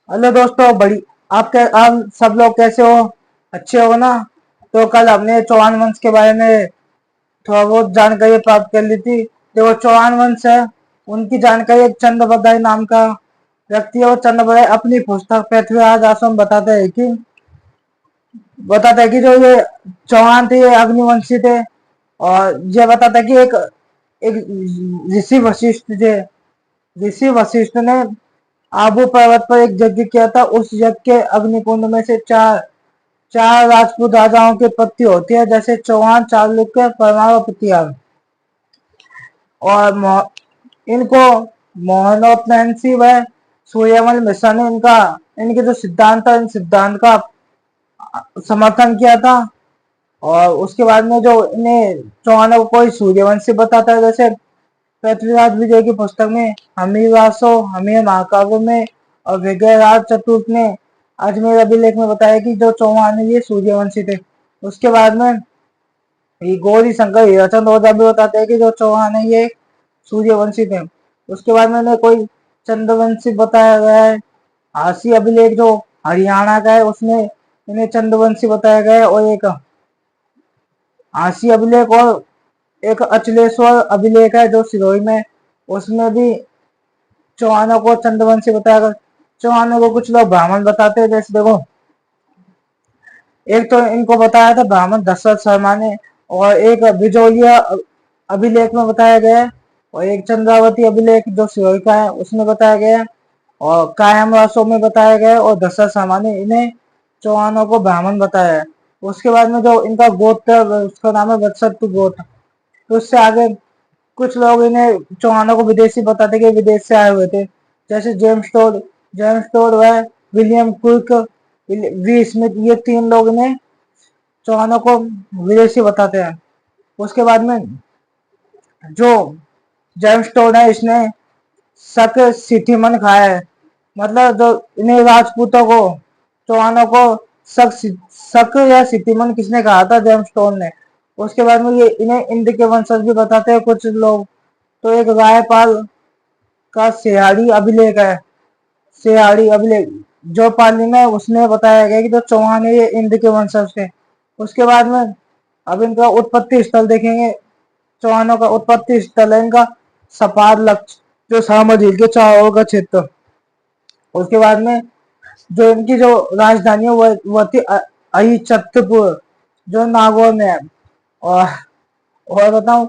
Hello दोस्तों, बड़ी आप सब लोग कैसे हो? अच्छे हो ना? तो कल हमने चौहान वंश के बारे में थोड़ा बहुत जानकारी प्राप्त कर ली थी। जो चौहान वंश है, उनकी जानकारी एक चंद बदाई नाम का व्यक्ति है। और चंद बदाई अपनी पुस्तक पृथ्वीराज आश्रम बताता है कि जो ये चौहान थे ये अग्निवंशी थे। और ये बताता है कि एक एक ऋषि वशिष्ठ थे। ऋषि वशिष्ठ ने आबू पर्वत पर एक यज्ञ किया था। उस यज्ञ के अग्निकुंड में से चार चार राजपूत राजाओं की उत्पत्ति होती है, जैसे चौहान, चालुक्य, परमार और प्रताप। और इनको मोहनोत्तनसी व सूर्यमल मिश्रा ने इनका इनके जो सिद्धांत था, इन सिद्धांत का समर्थन किया था। और उसके बाद में जो इन्हें चौहानों को कोई सूर्यवंशी बताता है, जैसे पृथ्वीराज विजय की पुस्तक में, हमीर वासो, हमीर महाकाव्य में और विजयराज चतुर्थ ने अजमेर अभिलेख में बताया कि जो चौहान है ये सूर्यवंशी थे। उसके बाद में ये गौरी शंकर हीराचंद ओझा भी बताते हैं कि जो चौहान है ये सूर्यवंशी थे। उसके बाद में इन्हें कोई चंद्रवंशी बताया गया है। हासी अभिलेख जो हरियाणा का है, उसमें इन्हें चंद्रवंशी बताया गया है। और एक हासी अभिलेख और एक अचलेश्वर अभिलेख है जो सिरोही में, उसमें भी चौहानों को चंद्रवंशी बताया गया। चौहानों को कुछ लोग ब्राह्मण बताते हैं, जैसे देखो, एक तो इनको बताया था ब्राह्मण दशरथ शर्मा ने। और एक बिजोलिया अभिलेख में बताया गया है। और एक चंद्रावती अभिलेख जो सिरोही का है, उसमें बताया गया है। और कायम रासों में बताया गया है। और दशरथ शर्मा ने इन्हें चौहानों को ब्राह्मण बताया है। उसके बाद में जो इनका गोत्र है, उसका नाम है वत्सत्व गोत्र। तो उससे आगे कुछ लोग इन्हें चौहानों को विदेशी बताते कि विदेश से आए हुए थे, जैसे जेम्स टोड व विलियम क्विक, वी स्मिथ, ये तीन लोग इन्हें चौहानों को विदेशी बताते हैं। उसके बाद में जो जेम्स टोड है, इसने शक सिटी मन खाया है। मतलब जो इन्हें राजपूतों को, चौहानों को शक शक या सिटीमन किसने कहा था? जेम्स टोड ने। उसके बाद में ये इन्हें इंद्र के वंशज भी बताते हैं कुछ लोग। तो एक रायपाल का सिहाड़ी अभिलेख है। सिहाड़ी अभिलेख जो पाली में, उसमें बताया गया कि जो चौहान है ये इंद्र के वंशज थे। उसके बाद में अब इनका उत्पत्ति स्थल देखेंगे। चौहानों का उत्पत्ति स्थल है इनका सपार लक्ष्य, जो सामा झील के चारों का क्षेत्र। उसके बाद में जो इनकी जो राजधानी है वह थी अहिच्छत्रपुर, जो नागौर में है। और बताऊं,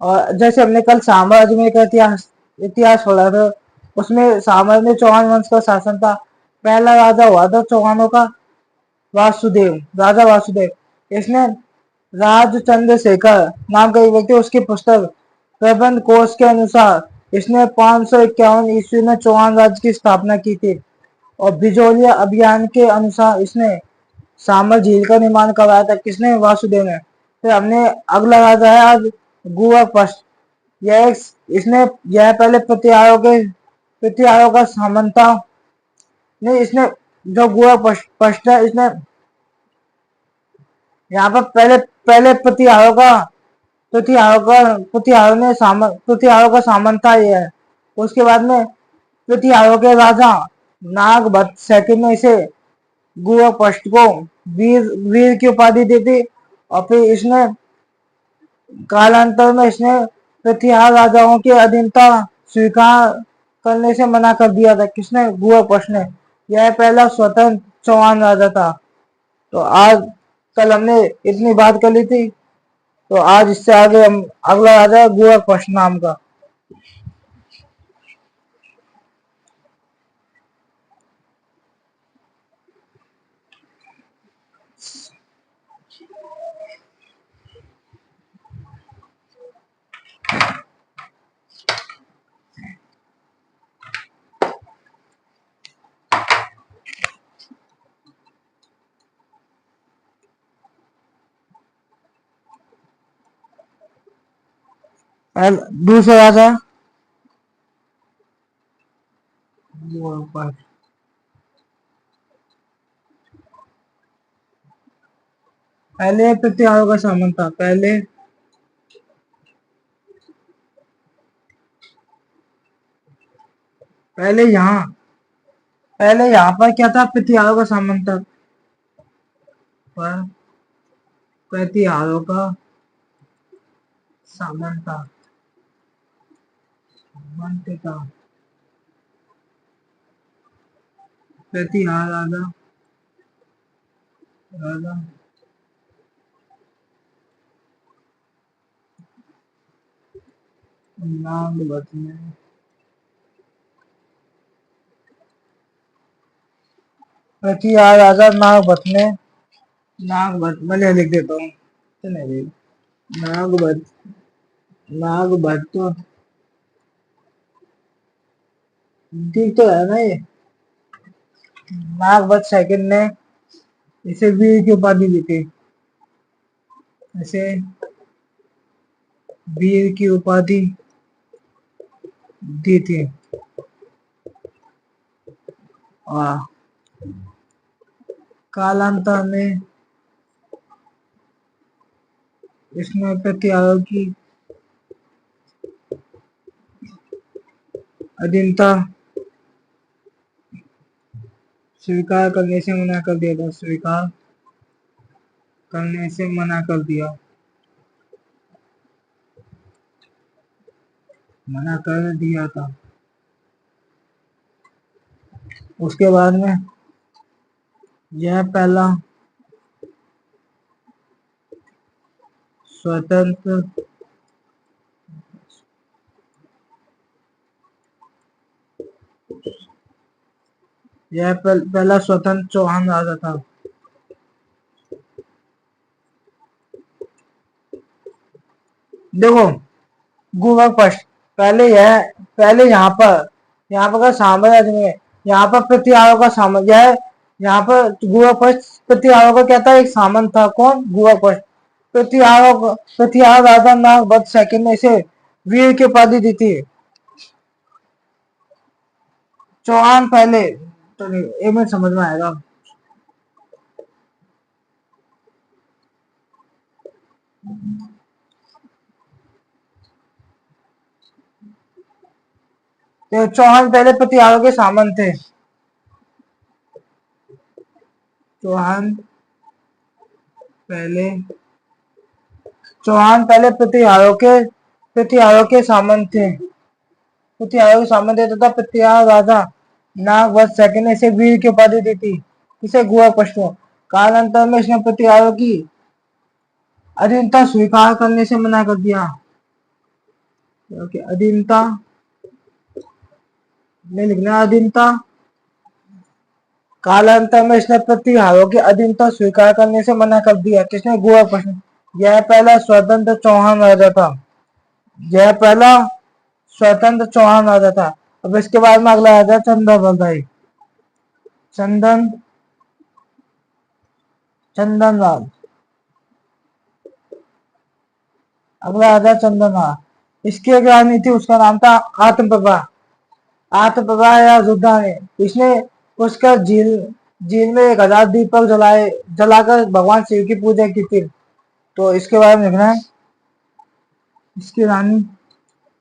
और जैसे हमने कल साम्राज्य में का इतिहास पढ़ा था, उसमें साम्राज्य में चौहान वंश का शासन था। पहला राजा हुआ था चौहानों का वासुदेव, राजा वासुदेव। इसने राज चंद्रशेखर नाम का एक व्यक्ति, उसकी पुस्तक प्रबंध कोश के अनुसार इसने 551 ईस्वी में चौहान राज्य की स्थापना की थी। और बिजोलिया अभियान के अनुसार इसने सामर झील का निर्माण करवाया था। किसने? वासुदेव ने। फिर हमने अगला राजा है आज गुआ पश्च। इसने यह पहले प्रतिहारों का सामंत था। नहीं, इसने जो गुआ पश्च है, इसने यहाँ पर पहले पहले प्रतिहारों का सामंत था ये है। उसके बाद में प्रतिहारों के राजा नागभट्ट सेकंड ने इसे गुआ पश्च को वीर वीर की उपाधि दी थी। और फिर इसने कालांतर में इसने प्रतिहार राजाओं की अधीनता स्वीकार करने से मना कर दिया था। किसने? गुआ पश्च ने। यह पहला स्वतंत्र चौहान राजा था। तो आज कल हमने इतनी बात कर ली थी। तो आज इससे आगे हम अगला राजा गुआ पश्च नाम का। दूसरा राजा गुआ पश्च। पहले प्रतिहारों का सामंत था। पहले यहाँ पहले यहाँ पर क्या था, प्रतिहारों का सामंत था। पर प्रतिहारों का सामंत था, सामंत था। प्रतिहार राजा, राजा नागवत में, प्रतिहार राजा नागवत में, नागवत मैं लिख देता हूँ। चलिए, नागवत, नागवत तो ठीक तो है ना ये। नागवत सेकंड ने इसे वीर की उपाधि दी थी, इसे वीर की उपाधि दी थी। और कालांतर में इसने प्रतिहारों की अधीनता स्वीकार करने से मना कर दिया था, स्वीकार करने से मना कर दिया, मना कर दिया था। उसके बाद में यह पहला स्वतंत्र, यह पहला स्वतंत्र चौहान राजा था। देखो, गूगल फर्स्ट, पहले यह, पहले यहाँ पर का साम्राज्य में, यहाँ पर प्रतिहारों का साम्राज्य है। यहाँ पर गूगल फर्स्ट प्रतिहारों का क्या था, एक सामंत था। कौन? Google first. प्रतिहारों को, प्रतिहार राजा नागवत सेकंड ने इसे वीर की उपाधि दी थी। चौहान पहले, तो एक मिनट समझ में आएगा। तो चौहान पहले प्रतिहारों के सामंत थे। चौहान पहले, चौहान पहले प्रतिहारों के सामंत थे, प्रतिहारों के सामंत थे तथा प्रतिहार राजा नागवत सेकंड ने इसे वीर की उपाधि दी थी। इसे गुआ पश्तो, कालांतर में इसने प्रतिहारों की अधीनता स्वीकार करने से मना कर दिया। अधीनता में लिखना, अधीनता, कालांतर में इसने प्रतिहारों की अधीनता स्वीकार करने से मना कर दिया। किसने? गुआ पश्तो। यह पहला स्वतंत्र चौहान राजा था, यह पहला स्वतंत्र चौहान राजा था। अब इसके बाद में अगला राजा चंदा बरदाई, चंदन, चंदन लाल। अगला राजा चंदन लाल, इसकी एक रानी थी, उसका नाम था आत्मप्रभा, आत्मप्रभा या रुद्राणी। इसने उसका झील, झील में 1000 दीपक जलाए, जलाकर भगवान शिव की पूजा की थी। तो इसके बारे में लिखना है, इसकी रानी,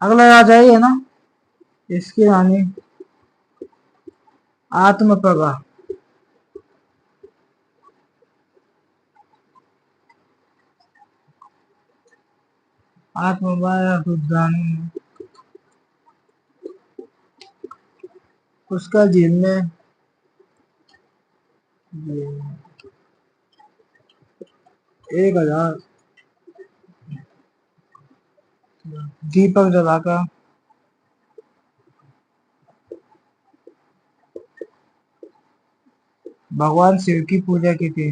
अगला राजा ही है ना, इसकी रानी आत्मप्रभा, आत्मप्रभा या रुद्राणी, उसका झील में 1000 दीपक जलाकर भगवान शिव की पूजा की थी,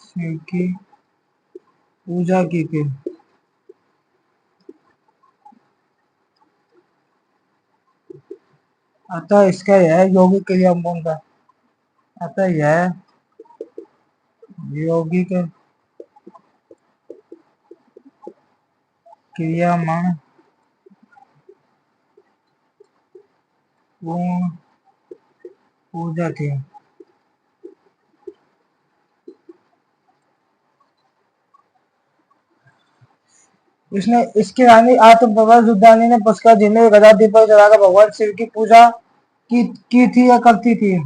शिव की पूजा की थी। अतः इसका यह योगिक क्रिया कौन था, अतः यह यौगिक क्रियामण पूर्ण पूजा थी। इसने इसकी रानी आत्मप्रभा रुद्रानी ने पुष्कर झील में गदा दीपक जलाकर भगवान शिव की पूजा की थी या करती थी?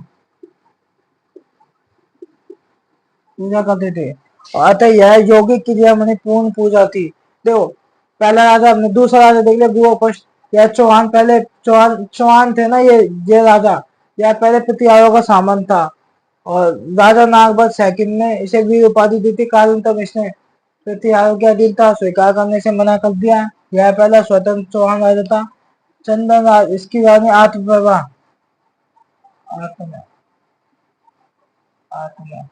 पूजा करते थे। अतः यह यौगिक क्रिया मणि पूर्ण पूजा थी। देखो, पहला राजा हमने, दूसरा राजा देख लिया गुहोपष्ट। यह चौहान, पहले चौहान चौहान थे ना, ये राजा, यह पहले पतियारों का सामंत था। और राजा नागभट्ट सेकंड ने इसे वीर उपाधि दी थी, कारण तब इसने पतियारों के अधीन था, स्वीकार करने से मना कर दिया। यह पहला स्वतंत्र चौहान राजा था। चंदन राज, इसकी रानी आत्मप्रभा, आत्म आत्म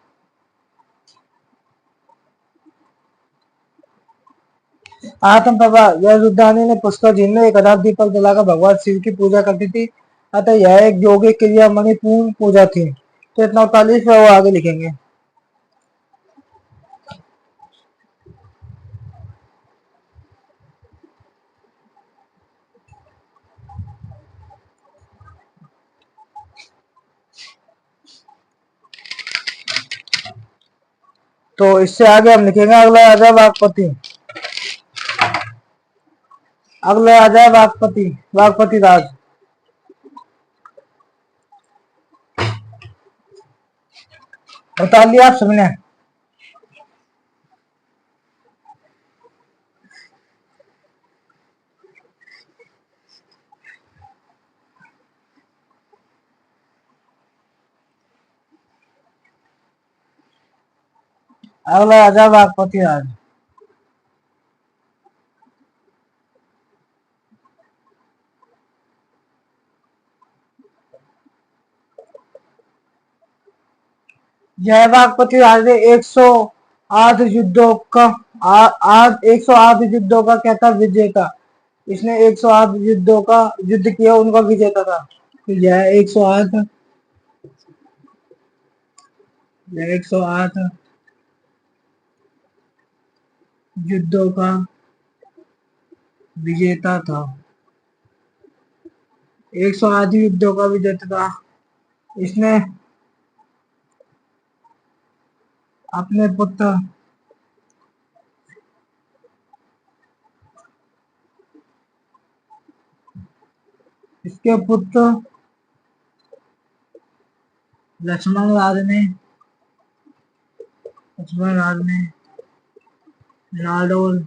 आत्मप्रभा, यह रुद्रानी ने पुष्कर झील में एक अनाथ दीपक जलाकर भगवान शिव की पूजा करती थी। अतः यह एक यौगिक क्रिया मणि पूर्ण पूजा थी। तो इतना 49 पे वो आगे लिखेंगे। तो इससे आगे हम लिखेंगे अगला राजा वागपति। अगला राजा है वागपति, वागपति राज। बता लिया आप सबने? अगला राजा वागपति राज। यह वागपति राज ने 108 युद्धों का 108 युद्धों का क्या था, विजेता। इसने 108 युद्धों का युद्ध किया, उनका विजेता था। तो यह 108 युद्धों का विजेता था। 108 युद्धों का विजेता था। इसने अपने पुत्र इसके पुत्र लक्ष्मण राज ने लाडोल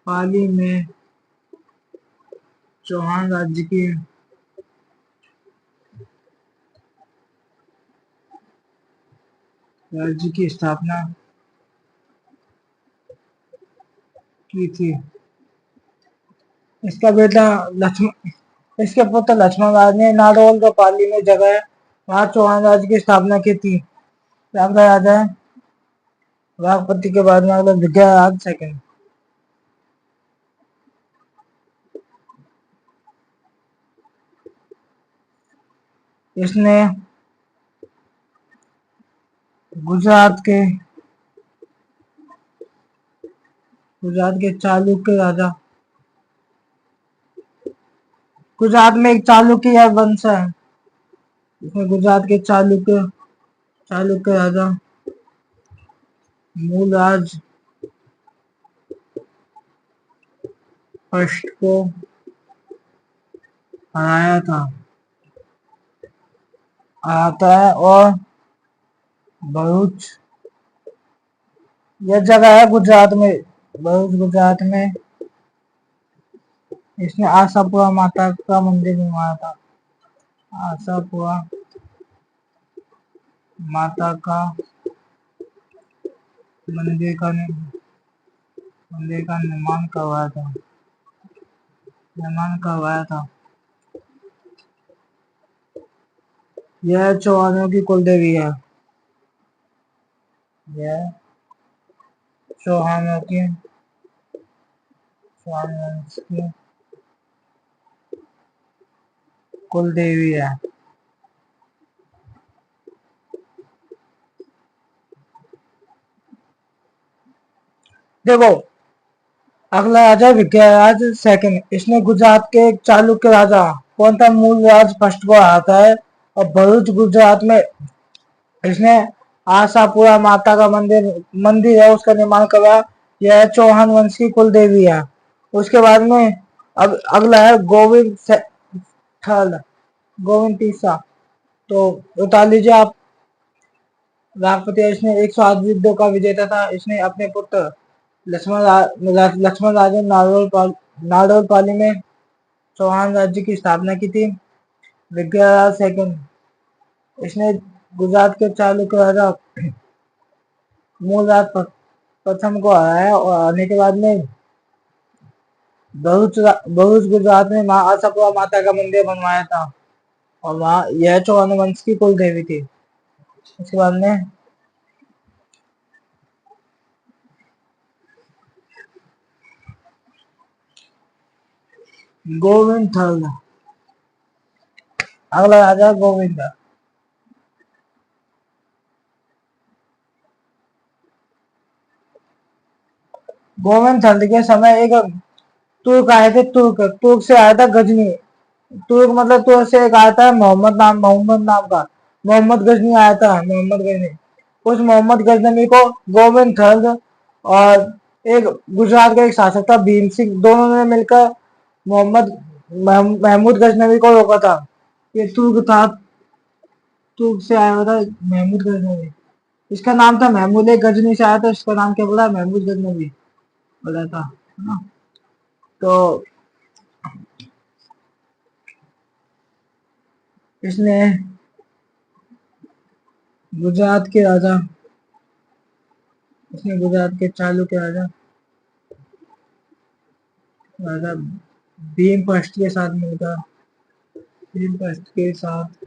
पाली में चौहान राज्य की स्थापना की थी। इसका बेटा लक्ष्मण इसके पुत्र लक्ष्मण राज ने नाडोल जो पाली में जगह है, वहां चौहान राज्य की स्थापना की थी। अगला राजा है वागपति के बाद में अगला विग्रहराज सेकंड। इसने गुजरात के चालुक्य राजा, गुजरात में एक चालुक्य वंश है, इसमें गुजरात के चालुक्य राजा मूलराज फर्स्ट को हराया है। और भरूच, यह जगह है गुजरात में, भरूच गुजरात में। इसने आशापुरा माता का मंदिर बनवाया था। आशापुरा माता का मंदिर का निर्माण करवाया था। यह चौहानों की कुलदेवी है। यह चौहान वंश की कुलदेवी है। देखो, अगला राजा विग्रहराज सेकंड। इसने गुजरात के एक चालुक्य राजा कौन था, मूलराज फर्स्ट को हराता है। और भरूच गुजरात में इसने आशापुरा माता का मंदिर मंदिर है, उसका निर्माण करवाया। यह चौहान वंश की कुल देवी है। उसके बाद में अब अगला है थर्ड गोविंद तीसरा। तो बता लीजिए आप। राष्ट्रपति है, इसने 108 युद्धों का विजेता था। इसने अपने पुत्र लक्ष्मण राजा नाडोल पाली में चौहान राज्य की स्थापना की थी। विग्रहराज सेकंड, इसने गुजरात के चालुक्य राजा मूलराज प्रथम को हराया और आने के बाद में भरूच गुजरात में माँ आशापुरा माता का मंदिर बनवाया था। और वहाँ यह चौहान वंश की कुल देवी थी। उसके बाद में गोविंद थर्ड, अगला राजा गोविंद। गोविंद थर्ड के समय एक तुर्क आए थे। तुर्क से आया था गजनी। तुर्क मतलब तुर्क से एक आया था मोहम्मद नाम का मोहम्मद गजनी आया था। मोहम्मद गजनी, उस मोहम्मद गजनवी को गोविंद थर्ड और एक गुजरात का एक शासक था भीम सिंह, दोनों ने मिलकर मोहम्मद महमूद गजनवी को रोका था। ये तुर्क था, तुर्क से आया हुआ था महमूद गजनवी। इसका नाम था महमूद, एक गजनी से आया था, इसका नाम क्या बोला, महमूद गजनवी बोला था, है ना। तो इसने गुजरात के राजा इसने गुजरात के चालुक्य राजा राजा भीमपस्ट के साथ मिलकर भीमपस्ट के साथ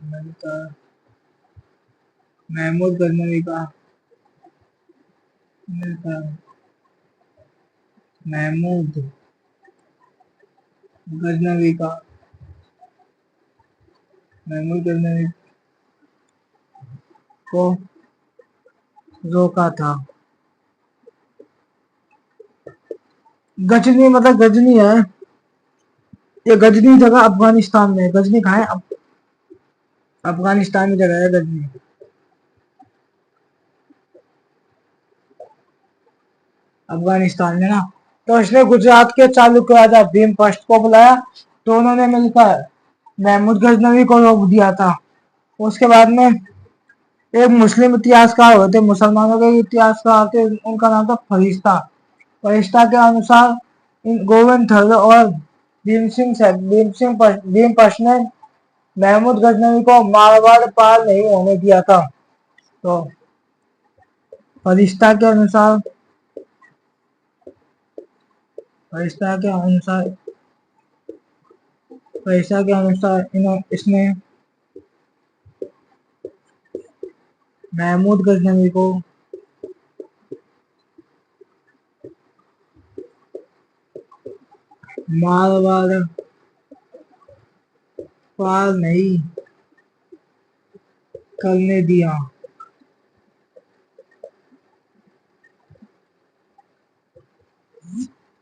मिलकर महमूद गजनवी का मिलकर महमूद गजनवी का महमूद गजनवी को रोका था। गजनी मतलब गजनी है, ये गजनी जगह अफगानिस्तान में है। गजनी कहाँ है? अफगानिस्तान में जगह है गजनी, अफगानिस्तान में ना। तो इसने गुजरात के चालुक्य राजा भीमपस्ट को बुलाया, तो उन्होंने मिलकर महमूद गजनवी को रोक दिया था। उसके बाद में एक मुस्लिम इतिहासकार होते, मुसलमानों के इतिहासकार थे, उनका नाम था फरिश्ता। फरिश्ता के अनुसार इन गोविंद थर्ड और भीमपस्ट ने महमूद गजनवी को मारवाड़ पार नहीं होने दिया था। तो फरिश्ता के अनुसार फरिश्ता के अनुसार फरिश्ता के अनुसार इसने महमूद गजनवी को मारवाड़ पार नहीं करने दिया।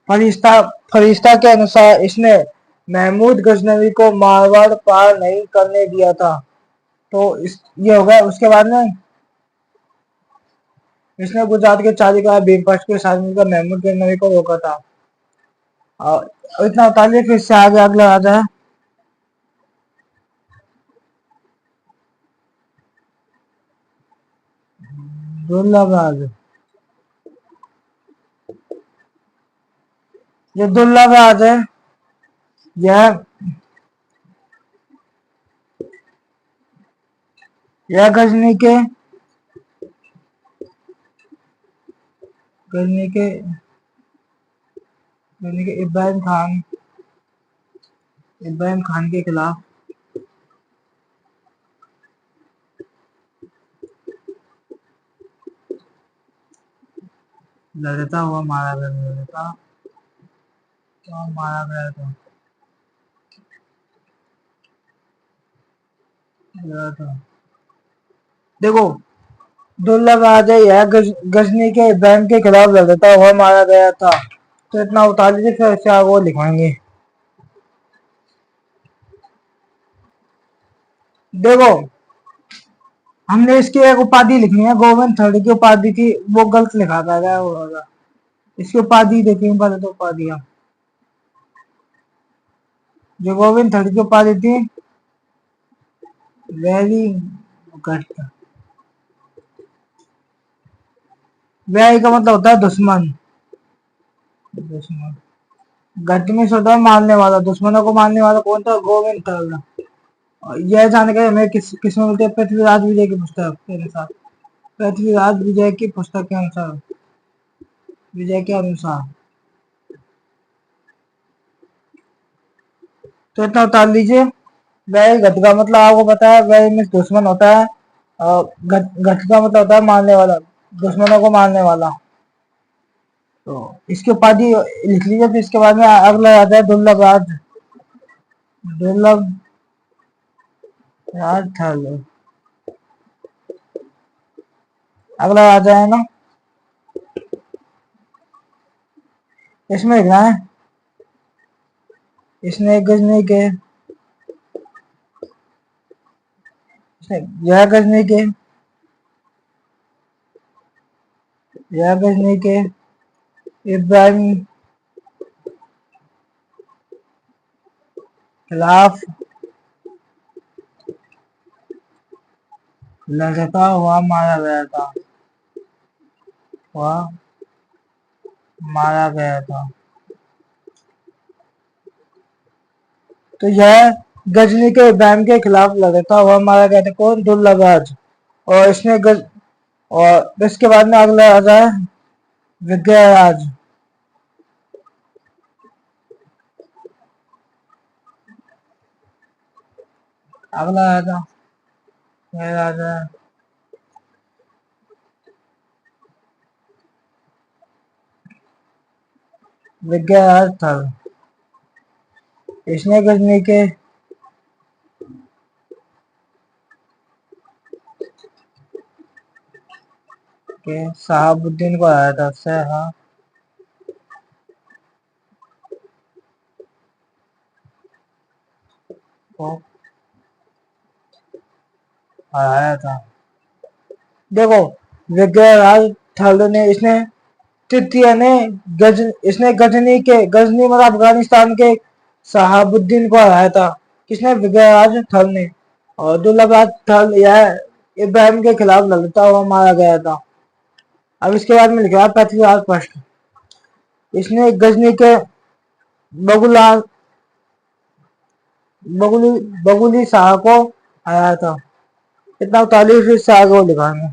फरिश्ता फरिश्ता के अनुसार इसने महमूद गजनवी को मारवाड़ पार नहीं करने दिया था। तो ये हो गया। उसके बाद में इसने गुजरात के चालुक्य भीमपस्ट के साथ मिलकर महमूद गजनवी को रोका था। और इतना बता लिया, फिर से आगे अगला राजा है दुर्लभ राज। ये दुर्लभ राज है, यह यह गजनी के इब्राहिम खान के खिलाफ लड़ता हुआ मारा गया था। देखो, दुर्लभ राज है, यह गजनी के इब्राहिम के खिलाफ लड़ता हुआ मारा गया था। तो इतना उतार लीजिए, फिर से आगे वो लिखवाएंगे। देखो, हमने इसकी एक उपाधि लिखनी है, गोविंद थर्ड की उपाधि थी, वो गलत लिखा था क्या होगा। इसकी उपाधि देखेंगे पहले, तो उपाधियां जो गोविंद थर्ड की उपाधि थी, वेरी घट। व्यय का मतलब होता है दुश्मन। दुश्मन घट में होता है मारने वाला, दुश्मनों को मारने वाला कौन था, गोविंद थर्ड। यह जानने का हमें किसमें मिलती है, पृथ्वीराज विजय की पुस्तक के अनुसार। पृथ्वीराज विजय की पुस्तक के अनुसार, विजय के अनुसार। तो इतना उतार लीजिए। वह घट का मतलब आपको पता है, वह में दुश्मन होता है, और घट का मतलब होता है मारने वाला, दुश्मनों को मारने वाला। तो इसकी उपाधि लिख लीजिए। फिर इसके बाद में अगला आता है दुर्लभ राज। दुर्लभ राज थल। अगला आ जाए ना, इसमें लिखना है, इसने गजनी के, यह गजनी के, यह गजनी के इब्राहिम खिलाफ लड़ता हुआ मारा गया था, वह मारा गया था। तो यह गजनी के इब्राहिम के खिलाफ लड़ता हुआ मारा गया था, कौन, दुर्लभ राज। और इसने और इसके बाद में अगला आ जाए विजयराज। अगला आएगा राजा विजयराज था। इसने गजनी के शहाबुद्दीन को हराया था, को हराया था। देखो, विजयराज थर्ड ने, इसने तृतीय ने इसने गजनी मतलब अफगानिस्तान के शहाबुद्दीन को हराया था। किसने, विजयराज थल ने। और दुर्लभराज थल यह इब्राहिम के खिलाफ लड़ता हुआ मारा गया था। अब इसके बाद में लिखा पृथ्वीराज फर्स्ट। इसने गजनी के बगुला बगुली बगुली शाह को हराया था। इतना 45 शाह को लिखा है।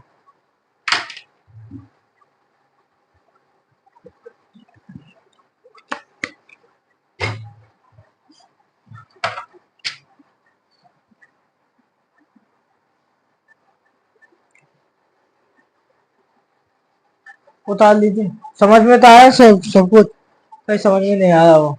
45 समझ में तो आया सब कुछ, कहीं समझ में नहीं आया वो।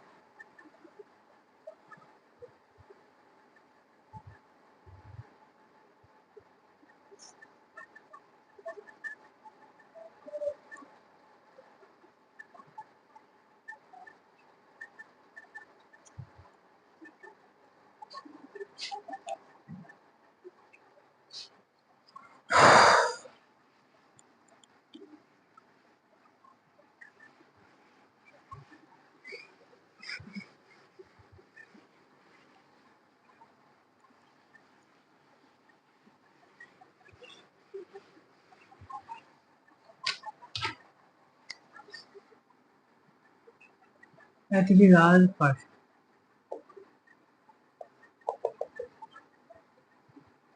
पृथ्वीराज फर्स्ट।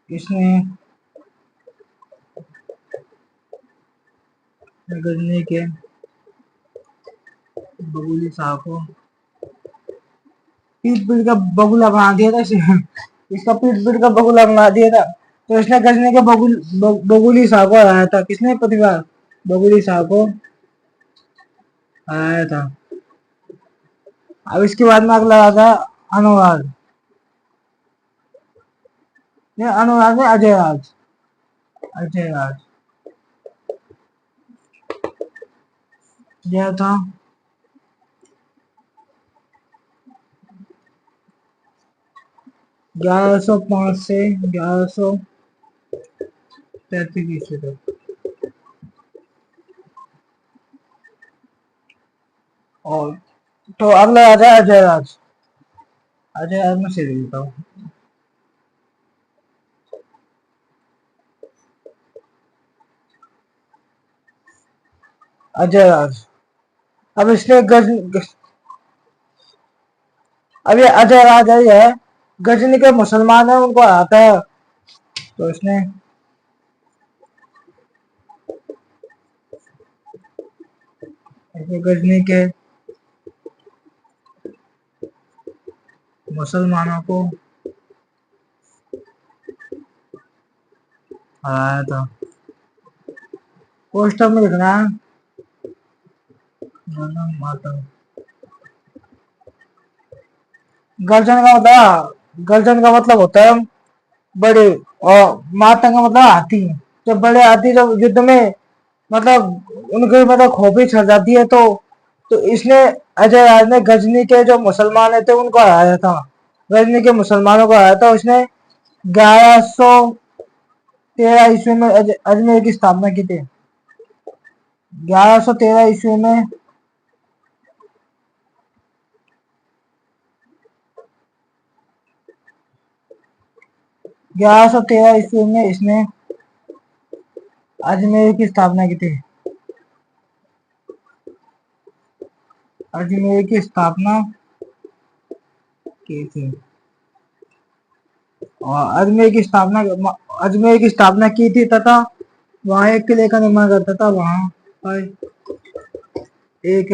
इसने गजनी के बगुली शाह को पीट पीट का बगुला बना दिया था इसका पीट पीट का बगुला बना दिया था। तो इसने गजनी के बगुली शाह को हराया था। किसने, पृथ्वीराज बगुली शाह को हराया था। अब इसके बाद में अगला आता है अनुराग। ये अनुराग है अजय राज। अजय राज यह था 1105 से 1100 33 ईस्वी तक। और तो अगला आ जाए अजय राज। अजय राज में से देता हूँ। अजय राज। अब इसने अब ये अजय राज है, गजनी के मुसलमान है उनको आता है, तो इसने गजनी के मुसलमानों को हराया था। पोस्टर में लिखना है माता। गर्जन का मतलब होता है बड़े, और माता का मतलब हाथी। जब बड़े हाथी जब युद्ध में मतलब उनके मतलब खोपड़ी छड़ जाती है, तो इसने अजय राज ने गजनी के जो मुसलमान थे उनको हराया था। गजनी के मुसलमानों को हराया था उसने। 1113 ईस्वी में अजमेर की स्थापना की थी। 1113 ईस्वी में 1113 ईस्वी में इसने अजमेर की स्थापना की थी। अजमेर की स्थापना की थी। और अजमेर की स्थापना की थी तथा वहां एक किले का निर्माण करता था। वहां पर एक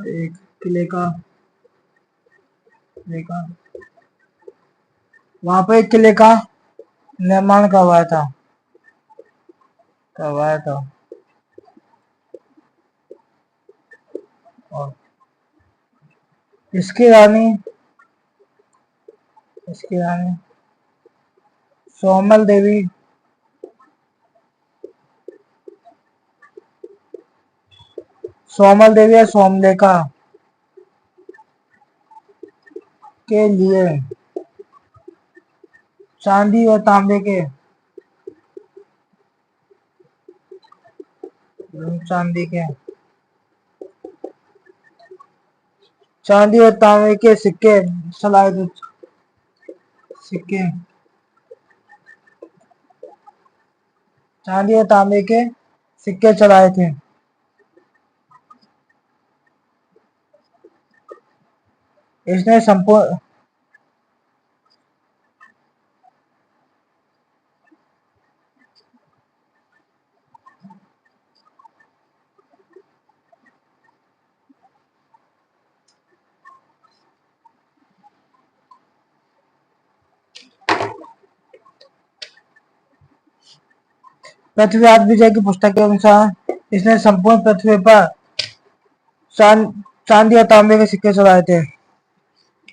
एक किले का वहां पर एक किले का निर्माण करवाया था। और इसकी रानी सोमल देवी या सोमलेखा के लिए चांदी और तांबे के चांदी और तांबे के सिक्के सिक्के चांदी और तांबे के सिक्के चलाए थे। इसने संपूर्ण पृथ्वीराज विजय की पुस्तक के अनुसार इसने संपूर्ण पृथ्वी पर चांदी और तांबे के सिक्के चलाए थे।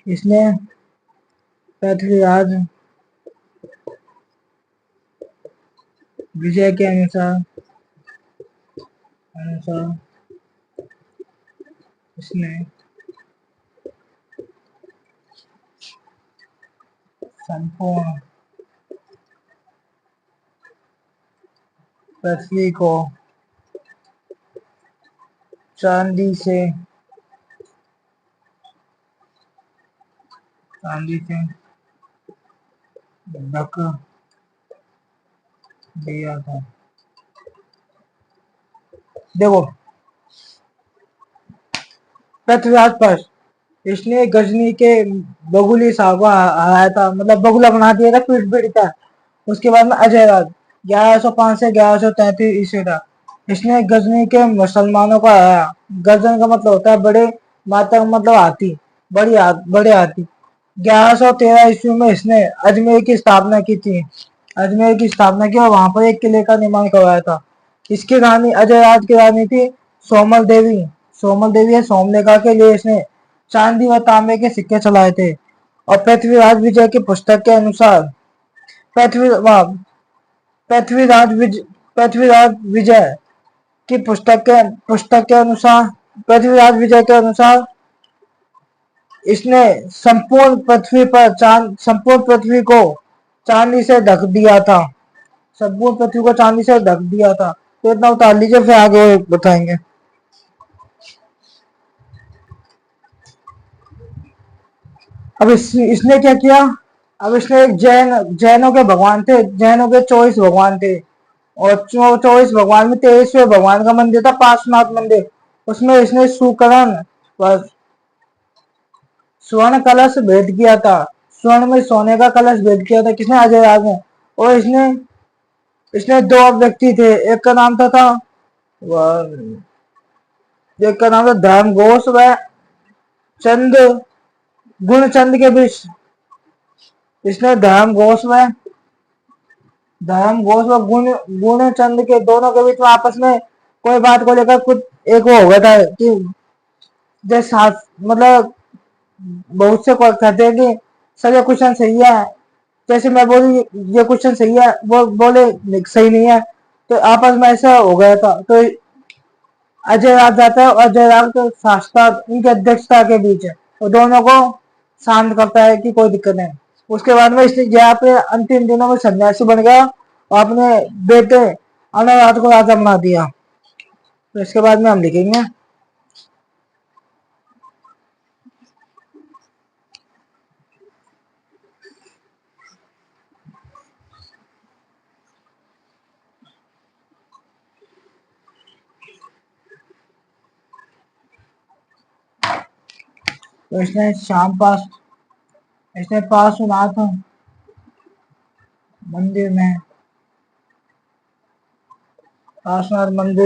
इसने पृथ्वीराज विजय के अनुसार इसने संपूर्ण पृथ्वी को चांदी से ढक दिया था। देखो पृथ्वीराज पर इसने गजनी के बगुली साहब को हराया था, मतलब बगुला बना दिया था पीठ था। उसके बाद में अजय राज 1105 से 1133 ईस्वी था। इसने गजनी के मुसलमानों को हराया। गजन का मतलब होता है बड़े, माता का मतलब हाथी, बड़े हाथी। 1113 ईस्वी में इसने अजमेर की स्थापना की थी। और वहां पर एक किले का निर्माण करवाया था। इसकी रानी अजय राज की रानी थी सोमल देवी। या सोमलेखा के लिए इसने चांदी व तांबे के सिक्के चलाए थे। और पृथ्वीराज विजय की पुस्तक के अनुसार पृथ्वी पृथ्वीराज विजय की पुस्तक के अनुसार पृथ्वीराज विजय के अनुसार इसने संपूर्ण पृथ्वी को चांदी से ढक दिया था। संपूर्ण पृथ्वी को चांदी से ढक दिया था। तो इतना उतार लीजिए, फिर आगे बताएंगे। अब इसने क्या किया। अब इसने एक जैनों के भगवान थे, जैनों के 24 भगवान थे, और 24 भगवान में 23वें भगवान का मंदिर था पार्श्वनाथ मंदिर। उसमें इसने सुकरण स्वर्ण कलश भेंट किया था। स्वर्ण में सोने का कलश भेंट किया था किसने, अजय राज ने। और इसने इसने दो व्यक्ति थे, एक का नाम था एक का नाम था धर्म घोष व चंद गुणचंद के बीच। इसने धर्म घोष व गुणचंद के दोनों के बीच में आपस में कोई बात को लेकर कुछ एक वो हो गया था कि जैसे मतलब बहुत से कहते हैं कि सर ये क्वेश्चन सही है, जैसे मैं बोली ये क्वेश्चन सही है, वो बोले सही नहीं है, तो आपस में ऐसा हो गया था। तो अजय राज जाता है और अजय राज के शास्त्र इनकी अध्यक्षता के बीच है, और दोनों को शांत करता है कि कोई दिक्कत नहीं। उसके बाद में इसने यहाँ पे अंतिम दिनों में सन्यासी बन गया और अपने बेटे अनुराध को राजा बना दिया। तो इसके बाद में हम लिखेंगे तो इसने पार्श्वनाथ मंदिर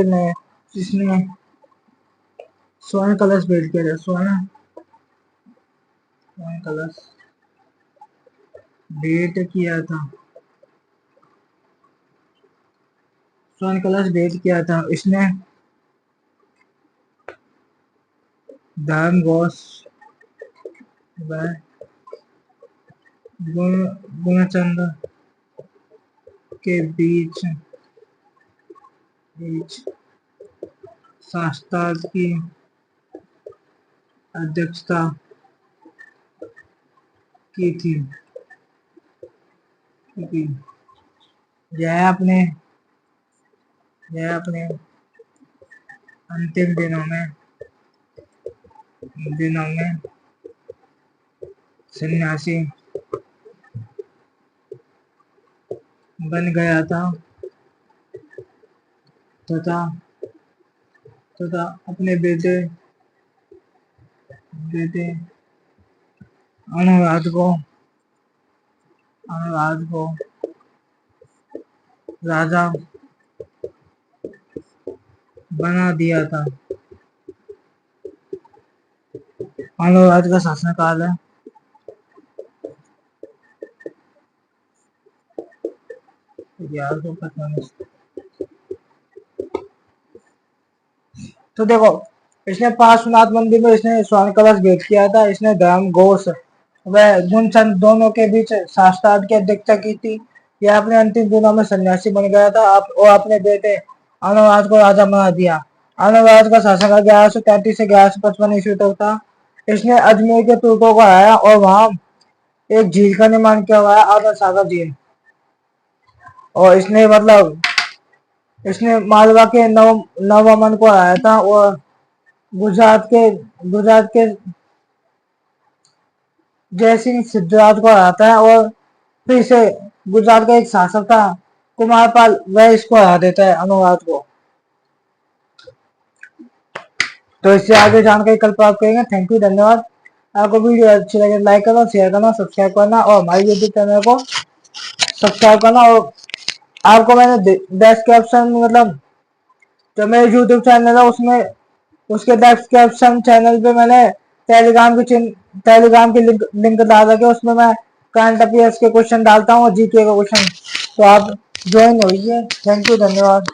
में इसने स्वर्ण कलश भेंट किया था। स्वर्ण कलश भेंट किया था। स्वर्ण कलश भेंट किया था इसने धर्म घोष व गुणचंद के बीच शास्त्रार्थ की अध्यक्षता की थी। यह अपने अंतिम दिनों में सन्यासी बन गया था तथा अपने बेटे अनुराध को राजा बना दिया था। अनुराध का शासनकाल है तो देखो, इसने पार्श्वनाथ मंदिर में इसने स्वर्ण कलश भेंट किया था। इसने धर्म घोष व गुणचंद दोनों के बीच शास्त्रार्थ की अध्यक्षता की थी। यह अपने अंतिम दिनों में सन्यासी बन गया था और अपने बेटे अनुराध को राजा बना दिया। अनुराध का शासनकाल 1133 से 1155 ईस्वी तक था। इसने अजमेर के तुर्कों को हराया और वहां एक झील का निर्माण किया हुआ है, आदम सागर झील। और इसने मालवा के नवमन को हराया था, और गुजरात के जयसिंह सिद्धराज को हराता है, और फिर से गुजरात का एक शासक था कुमारपाल, वह इसको हरा देता है अनुराध को। तो इससे आगे जानकारी कल प्राप्त करेंगे। थैंक यू, धन्यवाद। आपको वीडियो अच्छी लगे लाइक करना, शेयर करना, सब्सक्राइब करना और हमारे यूट्यूब चैनल को सब्सक्राइब करना। और आपको मैंने डिस्क्रिप्शन मतलब जो मेरे यूट्यूब चैनल है उसमें उसके डिस्क्रिप्शन चैनल पे मैंने टेलीग्राम की लिंक डाल रखे, उसमें मैं करंट अफेयर्स के क्वेश्चन डालता हूँ और जीके का क्वेश्चन, तो आप ज्वाइन होइए। थैंक यू, धन्यवाद।